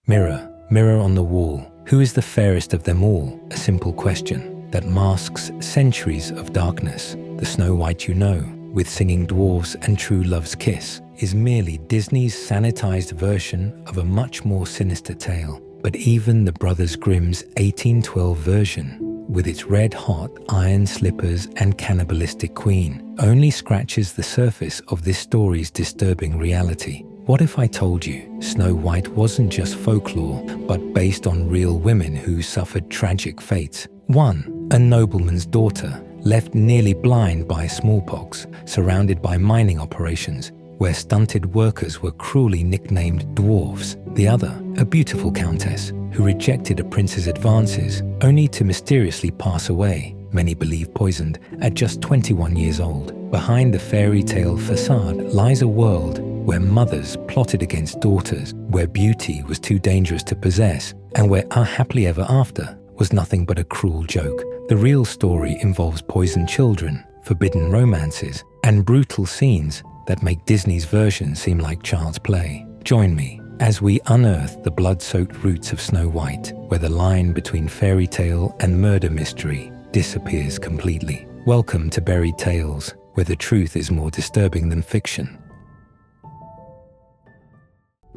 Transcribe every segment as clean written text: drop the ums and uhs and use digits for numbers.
Mirror, mirror on the wall, who is the fairest of them all? A simple question that masks centuries of darkness. The Snow White you know, with singing dwarfs and true love's kiss, is merely Disney's sanitized version of a much more sinister tale. But even the Brothers Grimm's 1812 version, with its red-hot iron slippers and cannibalistic queen, only scratches the surface of this story's disturbing reality. What if I told you Snow White wasn't just folklore, but based on real women who suffered tragic fates? One, a nobleman's daughter, left nearly blind by smallpox, surrounded by mining operations, where stunted workers were cruelly nicknamed dwarfs. The other, a beautiful countess, who rejected a prince's advances, only to mysteriously pass away, many believe poisoned, at just 21 years old. Behind the fairy tale facade lies a world where mothers plotted against daughters, where beauty was too dangerous to possess, and where our happily ever after was nothing but a cruel joke. The real story involves poisoned children, forbidden romances, and brutal scenes that make Disney's version seem like child's play. Join me as we unearth the blood-soaked roots of Snow White, where the line between fairy tale and murder mystery disappears completely. Welcome to Buried Tales, where the truth is more disturbing than fiction.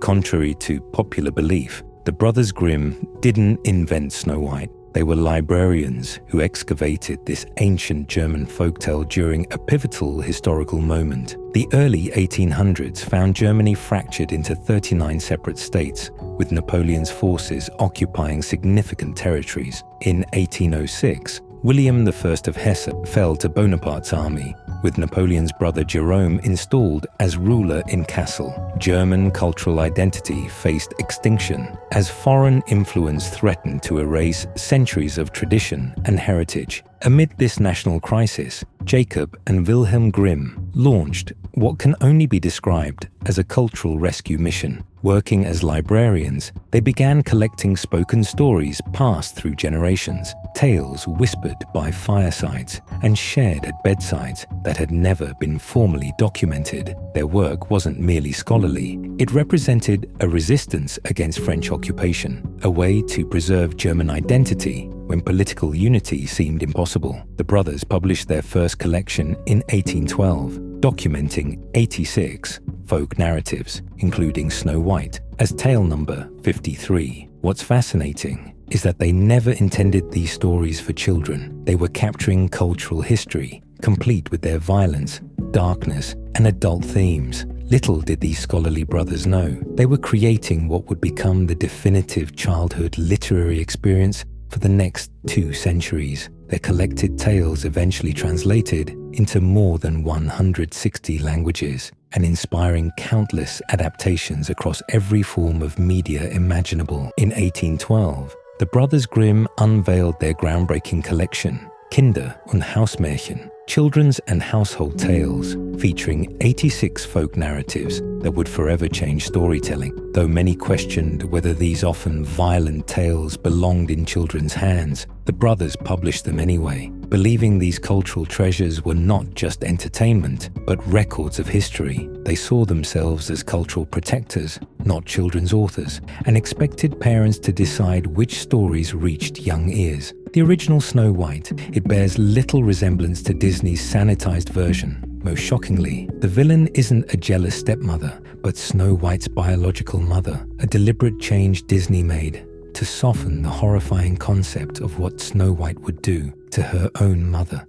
Contrary to popular belief, the Brothers Grimm didn't invent Snow White. They were librarians who excavated this ancient German folktale during a pivotal historical moment. The early 1800s found Germany fractured into 39 separate states, with Napoleon's forces occupying significant territories. In 1806, William I of Hesse fell to Bonaparte's army, with Napoleon's brother Jerome installed as ruler in Kassel. German cultural identity faced extinction as foreign influence threatened to erase centuries of tradition and heritage. Amid this national crisis, Jacob and Wilhelm Grimm launched what can only be described as a cultural rescue mission. Working as librarians, they began collecting spoken stories passed through generations, tales whispered by firesides and shared at bedsides that had never been formally documented. Their work wasn't merely scholarly, it represented a resistance against French occupation, a way to preserve German identity when political unity seemed impossible. The brothers published their first collection in 1812, documenting 86 folk narratives, including Snow White, as tale number 53. What's fascinating is that they never intended these stories for children. They were capturing cultural history, complete with their violence, darkness, and adult themes. Little did these scholarly brothers know, they were creating what would become the definitive childhood literary experience for the next 2 centuries. Their collected tales eventually translated into more than 160 languages and inspiring countless adaptations across every form of media imaginable. In 1812, the Brothers Grimm unveiled their groundbreaking collection, Kinder- und Hausmärchen, children's and household tales, featuring 86 folk narratives that would forever change storytelling. Though many questioned whether these often violent tales belonged in children's hands, the brothers published them anyway, believing these cultural treasures were not just entertainment, but records of history. They saw themselves as cultural protectors, not children's authors, and expected parents to decide which stories reached young ears. The original Snow White, it bears little resemblance to Disney's sanitized version. Most shockingly, the villain isn't a jealous stepmother, but Snow White's biological mother, a deliberate change Disney made to soften the horrifying concept of what Snow White would do to her own mother.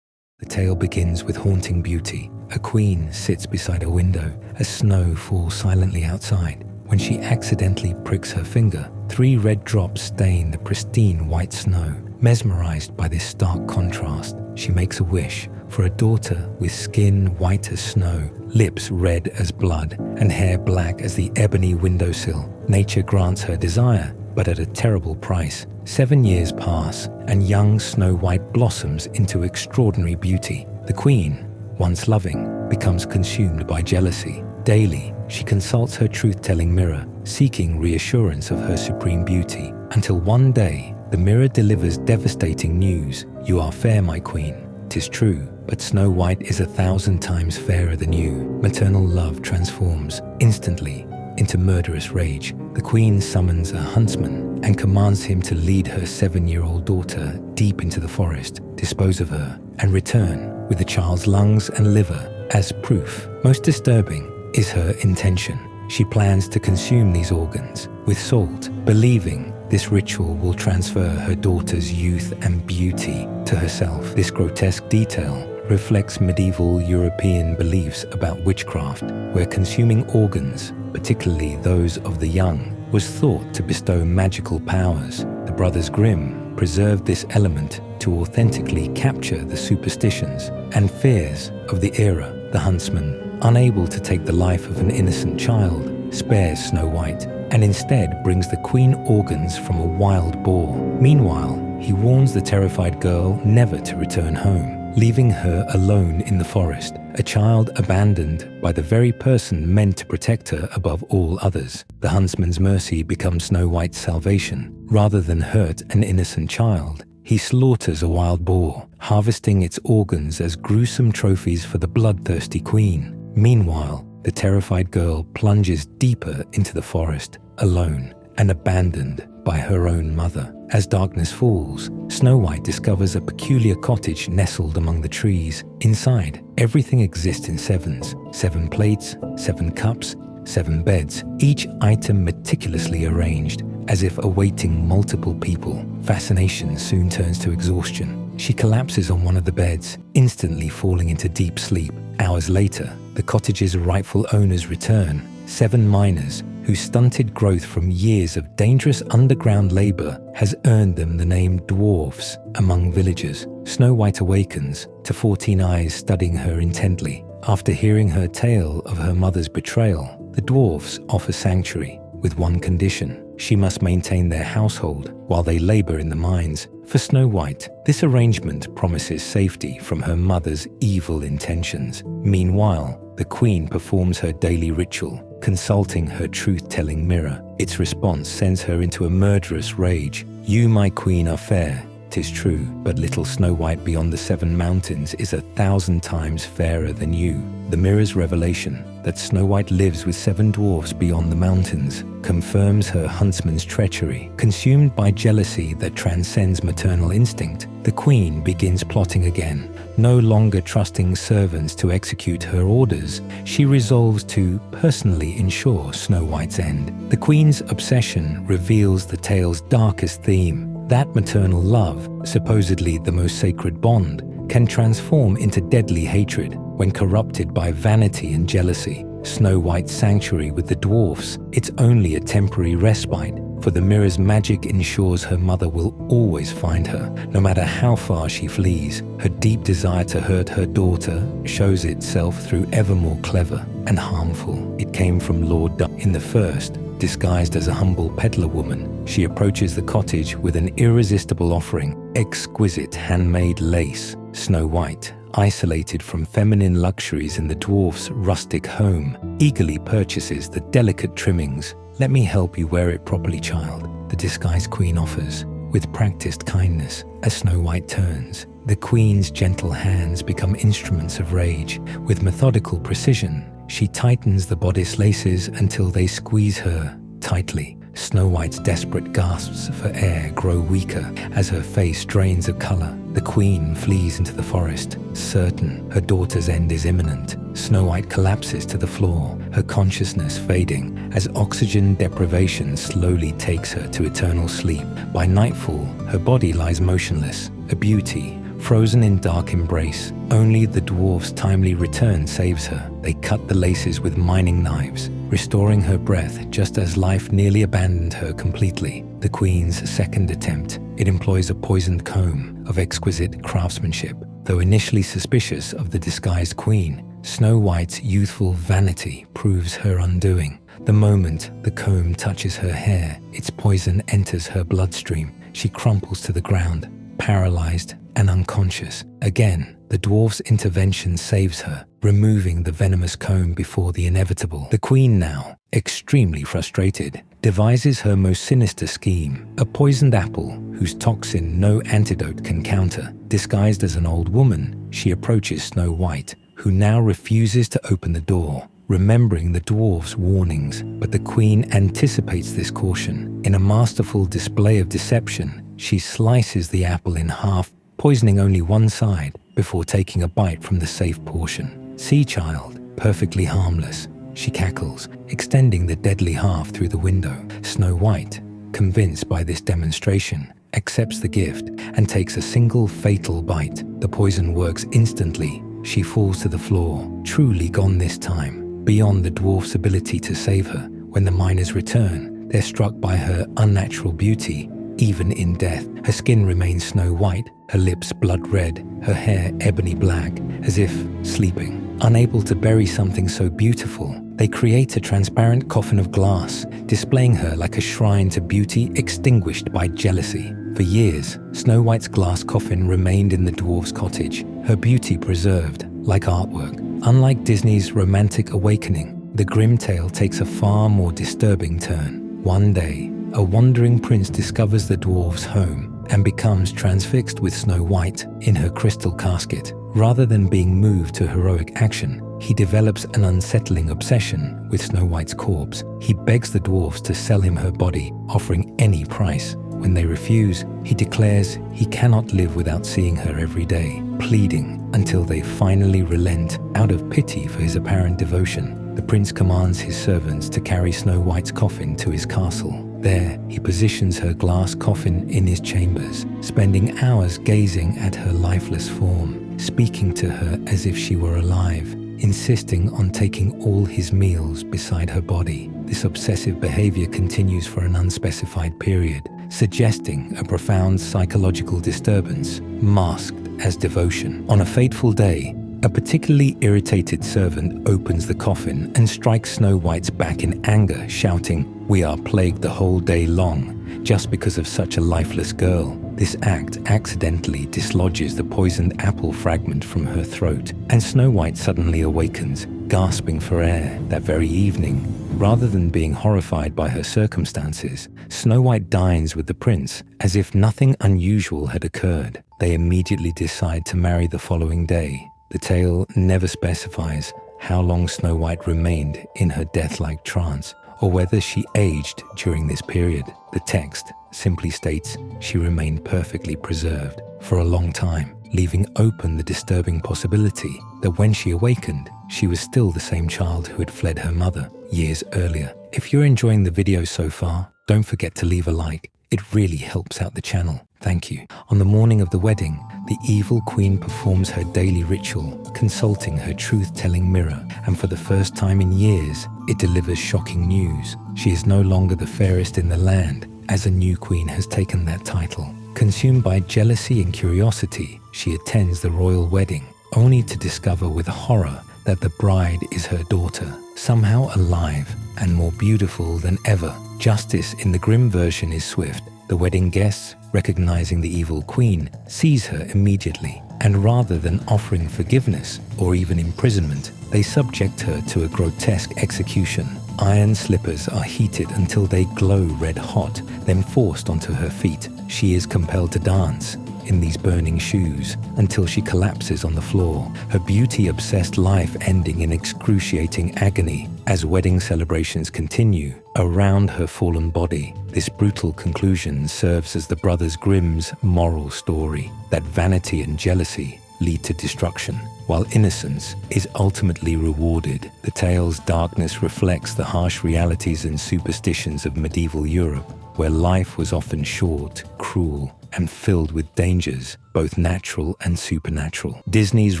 The tale begins with haunting beauty. A queen sits beside a window as snow falls silently outside. When she accidentally pricks her finger, 3 red drops stain the pristine white snow. Mesmerized by this stark contrast, she makes a wish for a daughter with skin white as snow, lips red as blood, and hair black as the ebony windowsill. Nature grants her desire, but at a terrible price. 7 years pass, and young Snow White blossoms into extraordinary beauty. The queen, once loving, becomes consumed by jealousy. Daily, she consults her truth-telling mirror, seeking reassurance of her supreme beauty, until one day, the mirror delivers devastating news. "You are fair, my queen. 'Tis true, but Snow White is 1,000 times fairer than you." Maternal love transforms instantly into murderous rage, the queen summons a huntsman and commands him to lead her 7-year-old daughter deep into the forest, dispose of her, and return with the child's lungs and liver as proof. Most disturbing is her intention. She plans to consume these organs with salt, believing this ritual will transfer her daughter's youth and beauty to herself. This grotesque detail reflects medieval European beliefs about witchcraft, where consuming organs, particularly those of the young, was thought to bestow magical powers. The Brothers Grimm preserved this element to authentically capture the superstitions and fears of the era. The huntsman, unable to take the life of an innocent child, spares Snow White and instead brings the queen organs from a wild boar. Meanwhile, he warns the terrified girl never to return home, leaving her alone in the forest, a child abandoned by the very person meant to protect her above all others. The huntsman's mercy becomes Snow White's salvation. Rather than hurt an innocent child, he slaughters a wild boar, harvesting its organs as gruesome trophies for the bloodthirsty queen. Meanwhile, the terrified girl plunges deeper into the forest, alone and abandoned by her own mother. As darkness falls, Snow White discovers a peculiar cottage nestled among the trees. Inside, everything exists in sevens: 7 plates, 7 cups, 7 beds, each item meticulously arranged, as if awaiting multiple people. Fascination soon turns to exhaustion. She collapses on one of the beds, instantly falling into deep sleep. Hours later, the cottage's rightful owners return, 7 miners whose stunted growth from years of dangerous underground labor has earned them the name dwarfs among villagers. Snow White awakens to 14 eyes studying her intently. After hearing her tale of her mother's betrayal, the dwarfs offer sanctuary with one condition: she must maintain their household while they labor in the mines. For Snow White, this arrangement promises safety from her mother's evil intentions. Meanwhile, the queen performs her daily ritual, consulting her truth-telling mirror. Its response sends her into a murderous rage. "You, my queen, are fair, 'tis true, but little Snow White beyond the 7 mountains is 1,000 times fairer than you." The mirror's revelation that Snow White lives with 7 dwarfs beyond the mountains confirms her huntsman's treachery. Consumed by jealousy that transcends maternal instinct, the queen begins plotting again. No longer trusting servants to execute her orders, she resolves to personally ensure Snow White's end. The queen's obsession reveals the tale's darkest theme: that maternal love, supposedly the most sacred bond, can transform into deadly hatred when corrupted by vanity and jealousy. Snow White's sanctuary with the dwarfs, it's only a temporary respite, for the mirror's magic ensures her mother will always find her, no matter how far she flees. Her deep desire to hurt her daughter shows itself through ever more clever and harmful. It came from Lord In the first, disguised as a humble peddler woman, she approaches the cottage with an irresistible offering: exquisite handmade lace. Snow White, isolated from feminine luxuries in the dwarf's rustic home, eagerly purchases the delicate trimmings. "Let me help you wear it properly, child," the disguised queen offers, with practiced kindness. As Snow White turns, the queen's gentle hands become instruments of rage. With methodical precision, she tightens the bodice laces until they squeeze her tightly. Snow White's desperate gasps for air grow weaker as her face drains of color. The queen flees into the forest, certain her daughter's end is imminent. Snow White collapses to the floor, her consciousness fading as oxygen deprivation slowly takes her to eternal sleep. By nightfall, her body lies motionless, a beauty, frozen in dark embrace. Only the dwarf's timely return saves her. They cut the laces with mining knives, restoring her breath just as life nearly abandoned her completely. The queen's second attempt, it employs a poisoned comb of exquisite craftsmanship. Though initially suspicious of the disguised queen, Snow White's youthful vanity proves her undoing. The moment the comb touches her hair, its poison enters her bloodstream. She crumples to the ground, paralyzed and unconscious. Again, the dwarf's intervention saves her, removing the venomous comb before the inevitable. The queen now, extremely frustrated, devises her most sinister scheme: a poisoned apple whose toxin no antidote can counter. Disguised as an old woman, she approaches Snow White, who now refuses to open the door. remembering the dwarfs' warnings, but the queen anticipates this caution. In a masterful display of deception, she slices the apple in half, poisoning only one side, before taking a bite from the safe portion. Sea child, perfectly harmless. She cackles, extending the deadly half through the window. Snow White, convinced by this demonstration, accepts the gift and takes a single fatal bite. The poison works instantly. She falls to the floor, truly gone this time, beyond the dwarf's ability to save her. When the miners return, they're struck by her unnatural beauty. Even in death, her skin remains snow white, her lips blood red, her hair ebony black, as if sleeping. Unable to bury something so beautiful, they create a transparent coffin of glass, displaying her like a shrine to beauty extinguished by jealousy. For years, Snow White's glass coffin remained in the dwarf's cottage, her beauty preserved, like artwork. Unlike Disney's romantic awakening, the grim tale takes a far more disturbing turn. One day, a wandering prince discovers the dwarf's home and becomes transfixed with Snow White in her crystal casket. Rather than being moved to heroic action, he develops an unsettling obsession with Snow White's corpse. He begs the dwarfs to sell him her body, offering any price. When they refuse, he declares he cannot live without seeing her every day, pleading until they finally relent out of pity for his apparent devotion. The prince commands his servants to carry Snow White's coffin to his castle. There, he positions her glass coffin in his chambers, spending hours gazing at her lifeless form, speaking to her as if she were alive, insisting on taking all his meals beside her body. This obsessive behavior continues for an unspecified period, suggesting a profound psychological disturbance masked as devotion. On a fateful day, a particularly irritated servant opens the coffin and strikes Snow White's back in anger, shouting, "We are plagued the whole day long, just because of such a lifeless girl." This act accidentally dislodges the poisoned apple fragment from her throat, and Snow White suddenly awakens, gasping for air. That very evening, rather than being horrified by her circumstances, Snow White dines with the prince as if nothing unusual had occurred. They immediately decide to marry the following day. The tale never specifies how long Snow White remained in her death-like trance, or whether she aged during this period. The text simply states she remained perfectly preserved for a long time, leaving open the disturbing possibility that when she awakened, she was still the same child who had fled her mother years earlier. If you're enjoying the video so far, don't forget to leave a like. It really helps out the channel. Thank you. On the morning of the wedding, the evil queen performs her daily ritual, consulting her truth-telling mirror, and for the first time in years, it delivers shocking news. She is no longer the fairest in the land, as a new queen has taken that title. Consumed by jealousy and curiosity, she attends the royal wedding, only to discover with horror that the bride is her daughter, somehow alive and more beautiful than ever. Justice in the grim version is swift. The wedding guests, recognizing the evil queen, seize her immediately, and rather than offering forgiveness or even imprisonment, they subject her to a grotesque execution. Iron slippers are heated until they glow red hot, then forced onto her feet. She is compelled to dance in these burning shoes until she collapses on the floor, her beauty-obsessed life ending in excruciating agony. As wedding celebrations continue around her fallen body, this brutal conclusion serves as the Brothers Grimm's moral story, that vanity and jealousy lead to destruction, while innocence is ultimately rewarded. The tale's darkness reflects the harsh realities and superstitions of medieval Europe, where life was often short, cruel, and filled with dangers, both natural and supernatural. Disney's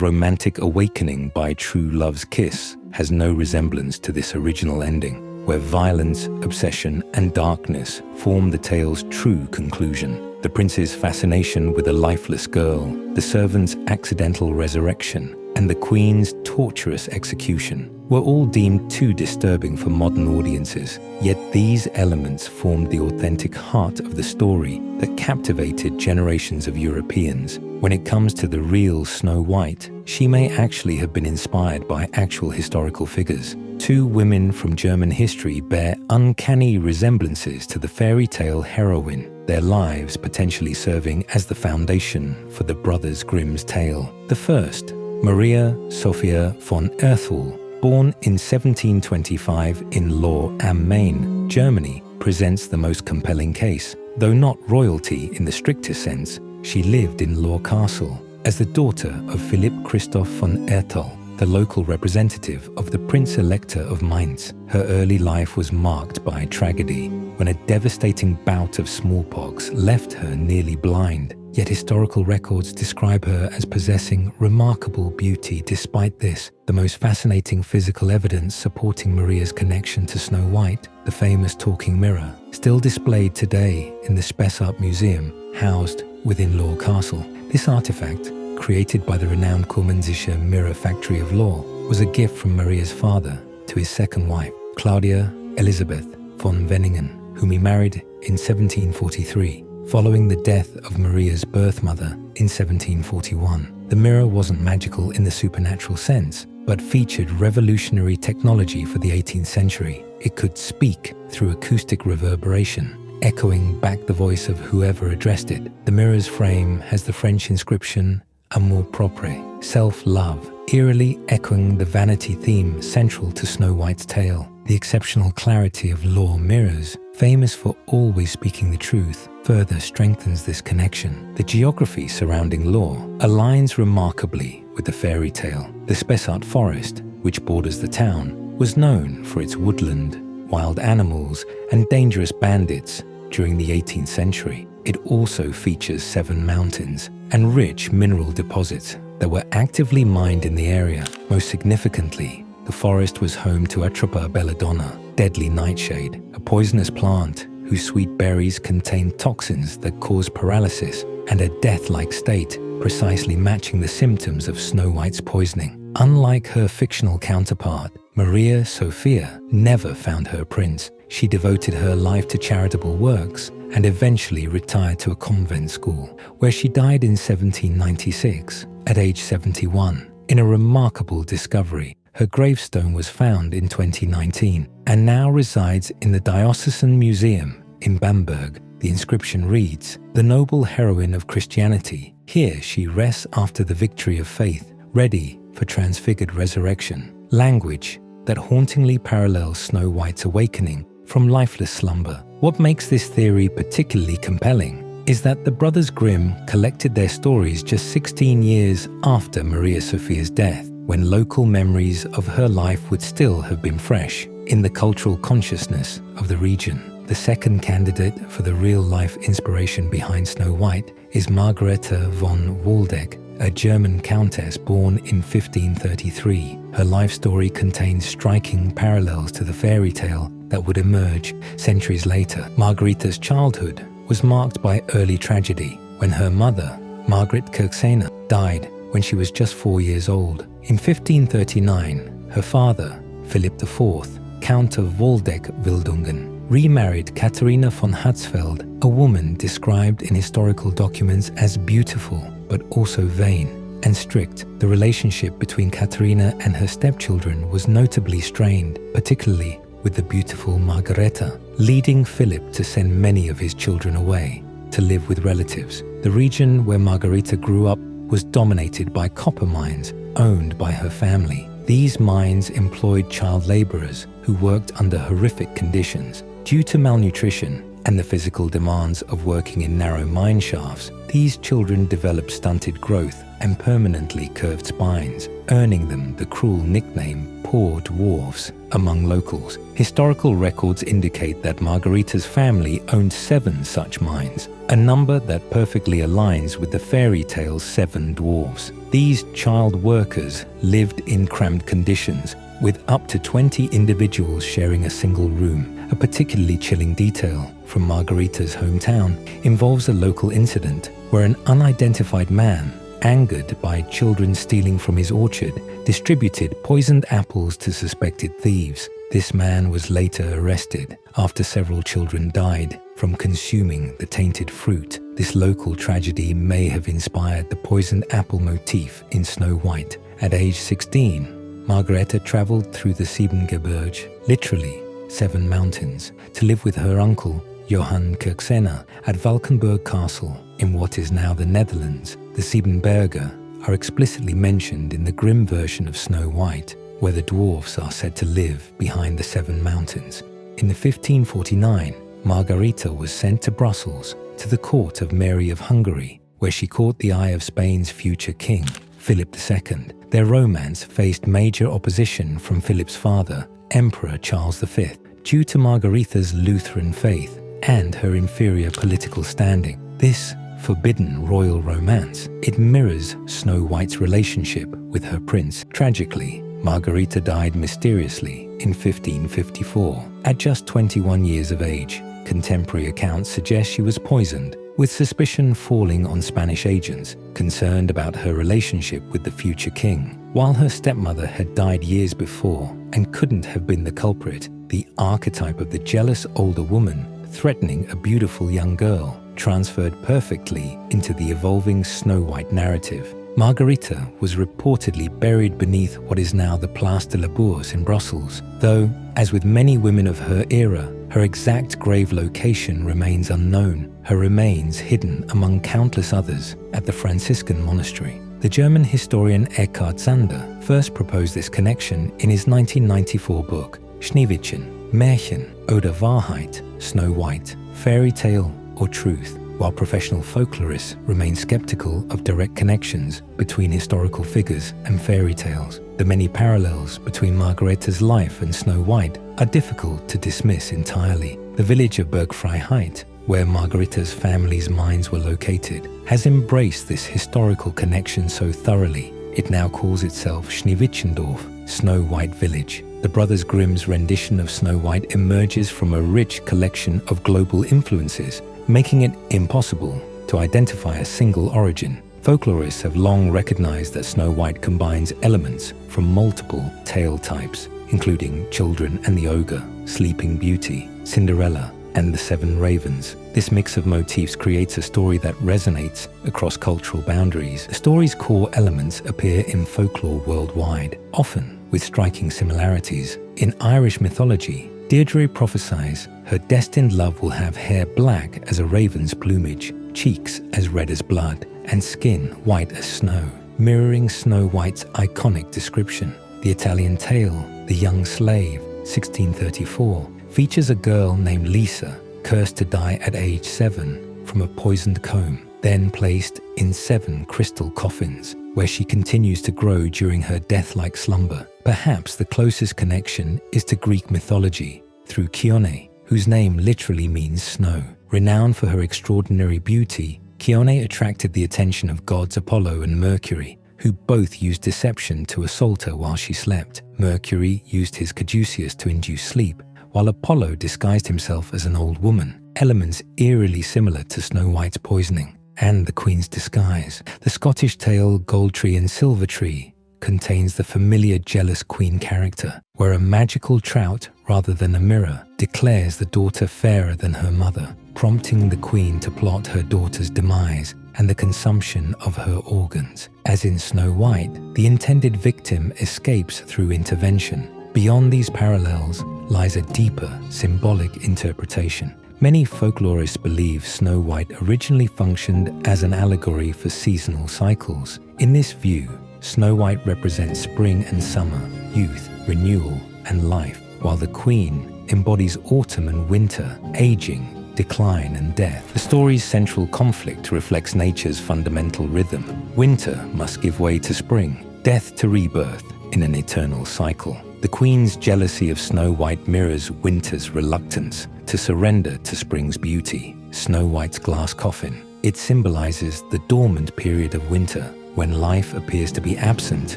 romantic awakening by True Love's Kiss has no resemblance to this original ending, where violence, obsession, and darkness form the tale's true conclusion. The prince's fascination with a lifeless girl, the servant's accidental resurrection, and the queen's torturous execution were all deemed too disturbing for modern audiences. Yet these elements formed the authentic heart of the story that captivated generations of Europeans. When it comes to the real Snow White, she may actually have been inspired by actual historical figures. Two women from German history bear uncanny resemblances to the fairy tale heroine, their lives potentially serving as the foundation for the Brothers Grimm's tale. The first, Maria Sophia von Erthal, born in 1725 in Lohr am Main, Germany, presents the most compelling case. Though not royalty in the strictest sense, she lived in Lohr Castle as the daughter of Philipp Christoph von Erthal, the local representative of the Prince Elector of Mainz. Her early life was marked by tragedy when a devastating bout of smallpox left her nearly blind. Yet historical records describe her as possessing remarkable beauty. Despite this, the most fascinating physical evidence supporting Maria's connection to Snow White, the famous talking mirror, still displayed today in the Spessart Museum, housed within Lohr Castle. This artifact, created by the renowned Kurmensische Mirror Factory of Lohr, was a gift from Maria's father to his second wife, Claudia Elisabeth von Wenningen, whom he married in 1743. Following the death of Maria's birth mother in 1741, the mirror wasn't magical in the supernatural sense, but featured revolutionary technology for the 18th century. It could speak through acoustic reverberation, echoing back the voice of whoever addressed it. The mirror's frame has the French inscription Amour propre, self-love, eerily echoing the vanity theme central to Snow White's tale. The exceptional clarity of Lohr mirrors, famous for always speaking the truth, further strengthens this connection. The geography surrounding Lohr aligns remarkably with the fairy tale. The Spessart forest, which borders the town, was known for its woodland, wild animals, and dangerous bandits during the 18th century. It also features 7 mountains and rich mineral deposits that were actively mined in the area. Most significantly, the forest was home to Atropa belladonna, deadly nightshade, a poisonous plant whose sweet berries contain toxins that cause paralysis and a death-like state, precisely matching the symptoms of Snow White's poisoning. Unlike her fictional counterpart, Maria Sophia never found her prince. She devoted her life to charitable works and eventually retired to a convent school, where she died in 1796 at age 71. In a remarkable discovery, her gravestone was found in 2019 and now resides in the Diocesan Museum in Bamberg. The inscription reads, "The noble heroine of Christianity. Here she rests after the victory of faith, ready for transfigured resurrection." Language that hauntingly parallels Snow White's awakening from lifeless slumber. What makes this theory particularly compelling is that the Brothers Grimm collected their stories just 16 years after Maria Sophia's death, when local memories of her life would still have been fresh in the cultural consciousness of the region. The second candidate for the real-life inspiration behind Snow White is Margaretha von Waldeck, a German countess born in 1533. Her life story contains striking parallels to the fairy tale that would emerge centuries later. Margaretha's childhood was marked by early tragedy when her mother, Margaret Kirksena, died when she was just 4 years old. In 1539, her father, Philip IV, Count of Waldeck-Wildungen, remarried Katharina von Hatzfeld, a woman described in historical documents as beautiful but also vain and strict. The relationship between Katharina and her stepchildren was notably strained, particularly with the beautiful Margaretha, leading Philip to send many of his children away to live with relatives. The region where Margaretha grew up was dominated by copper mines owned by her family. These mines employed child laborers who worked under horrific conditions. Due to malnutrition and the physical demands of working in narrow mine shafts, these children developed stunted growth and permanently curved spines, earning them the cruel nickname poor dwarfs among locals. Historical records indicate that Margaretha's family owned 7 such mines, a number that perfectly aligns with the fairy tale's 7 dwarfs. These child workers lived in cramped conditions, with up to 20 individuals sharing a single room. A particularly chilling detail from Margaretha's hometown involves a local incident where an unidentified man, angered by children stealing from his orchard, distributed poisoned apples to suspected thieves. This man was later arrested after several children died from consuming the tainted fruit. This local tragedy may have inspired the poisoned apple motif in Snow White. At age 16, Margaretha traveled through the Siebengebirge, literally 7 mountains, to live with her uncle, Johann Kirksena, at Valkenburg Castle in what is now the Netherlands. The Siebenberger are explicitly mentioned in the Grimm version of Snow White, where the dwarfs are said to live behind the 7 mountains. In 1549, Margaretha was sent to Brussels to the court of Mary of Hungary, where she caught the eye of Spain's future king, Philip II. Their romance faced major opposition from Philip's father, Emperor Charles V, due to Margaretha's Lutheran faith and her inferior political standing. This forbidden royal romance, it mirrors Snow White's relationship with her prince. Tragically, Margaretha died mysteriously in 1554, at just 21 years of age. Contemporary accounts suggest she was poisoned, with suspicion falling on Spanish agents concerned about her relationship with the future king. While her stepmother had died years before and couldn't have been the culprit, the archetype of the jealous older woman threatening a beautiful young girl transferred perfectly into the evolving Snow White narrative. Margaretha was reportedly buried beneath what is now the Place de la Bourse in Brussels, though, as with many women of her era, her exact grave location remains unknown, her remains hidden among countless others at the Franciscan monastery. The German historian Eckhard Sander first proposed this connection in his 1994 book, Schneewittchen, Märchen oder Wahrheit, Snow White, Fairy Tale or Truth, while professional folklorists remain skeptical of direct connections between historical figures and fairy tales. The many parallels between Margaretha's life and Snow White are difficult to dismiss entirely. The village of Bergfreiheit, where Margaretha's family's mines were located, has embraced this historical connection so thoroughly, it now calls itself Schneewittchendorf, Snow White Village. The Brothers Grimm's rendition of Snow White emerges from a rich collection of global influences, making it impossible to identify a single origin. Folklorists have long recognized that Snow White combines elements from multiple tale types, including Children and the Ogre, Sleeping Beauty, Cinderella, and the 7 Ravens. This mix of motifs creates a story that resonates across cultural boundaries. The story's core elements appear in folklore worldwide, often with striking similarities. In Irish mythology, Deirdre prophesies her destined love will have hair black as a raven's plumage, cheeks as red as blood, and skin white as snow, mirroring Snow White's iconic description. The Italian tale, The Young Slave, 1634, features a girl named Lisa, cursed to die at age 7 from a poisoned comb, then placed in 7 crystal coffins, where she continues to grow during her death-like slumber. Perhaps the closest connection is to Greek mythology, through Chione, whose name literally means snow. Renowned for her extraordinary beauty, Chione attracted the attention of gods Apollo and Mercury, who both used deception to assault her while she slept. Mercury used his caduceus to induce sleep, while Apollo disguised himself as an old woman, elements eerily similar to Snow White's poisoning and the Queen's disguise. The Scottish tale Gold Tree and Silver Tree contains the familiar jealous queen character, where a magical trout, rather than a mirror, declares the daughter fairer than her mother, prompting the queen to plot her daughter's demise and the consumption of her organs. As in Snow White, the intended victim escapes through intervention. Beyond these parallels lies a deeper, symbolic interpretation. Many folklorists believe Snow White originally functioned as an allegory for seasonal cycles. In this view, Snow White represents spring and summer, youth, renewal, and life, while the Queen embodies autumn and winter, aging, decline, and death. The story's central conflict reflects nature's fundamental rhythm. Winter must give way to spring, death to rebirth in an eternal cycle. The Queen's jealousy of Snow White mirrors winter's reluctance to surrender to spring's beauty. Snow White's glass coffin. It symbolizes the dormant period of winter, when life appears to be absent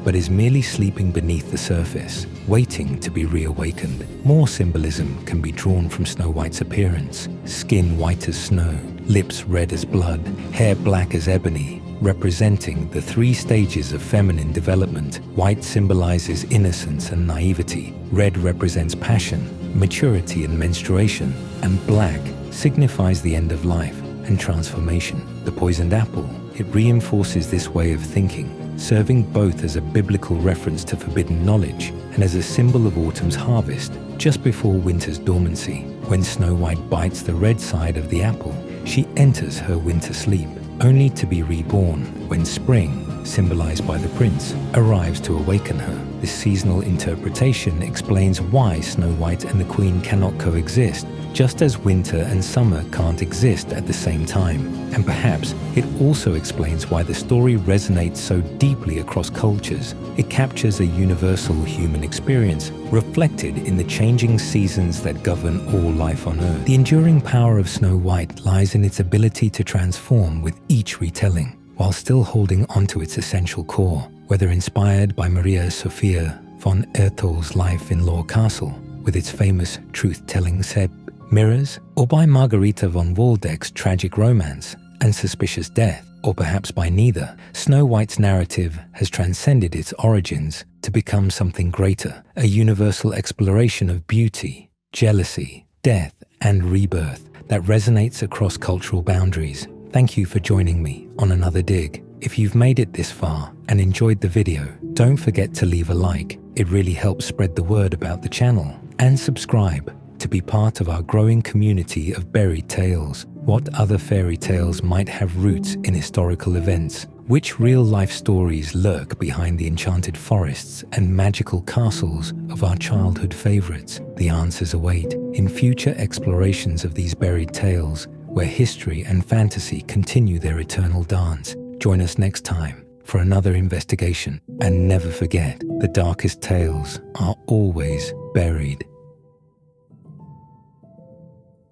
but is merely sleeping beneath the surface, waiting to be reawakened. More symbolism can be drawn from Snow White's appearance. Skin white as snow, lips red as blood, hair black as ebony, representing the 3 stages of feminine development. White symbolizes innocence and naivety, red represents passion, maturity and menstruation, and black signifies the end of life and transformation. The poisoned apple, it reinforces this way of thinking, serving both as a biblical reference to forbidden knowledge and as a symbol of autumn's harvest, just before winter's dormancy. When Snow White bites the red side of the apple, she enters her winter sleep, only to be reborn when spring, symbolized by the prince, arrives to awaken her. This seasonal interpretation explains why Snow White and the Queen cannot coexist, just as winter and summer can't exist at the same time. And perhaps it also explains why the story resonates so deeply across cultures. It captures a universal human experience, reflected in the changing seasons that govern all life on Earth. The enduring power of Snow White lies in its ability to transform with each retelling, while still holding onto its essential core. Whether inspired by Maria Sophia von Erthal's life in Law Castle, with its famous truth-telling set mirrors, or by Margaretha von Waldeck's tragic romance and suspicious death, or perhaps by neither, Snow White's narrative has transcended its origins to become something greater, a universal exploration of beauty, jealousy, death, and rebirth that resonates across cultural boundaries. Thank you for joining me on another dig. If you've made it this far and enjoyed the video, don't forget to leave a like. It really helps spread the word about the channel. And subscribe to be part of our growing community of buried tales. What other fairy tales might have roots in historical events? Which real-life stories lurk behind the enchanted forests and magical castles of our childhood favorites? The answers await in future explorations of these buried tales, where history and fantasy continue their eternal dance. Join us next time for another investigation, and never forget, the darkest tales are always buried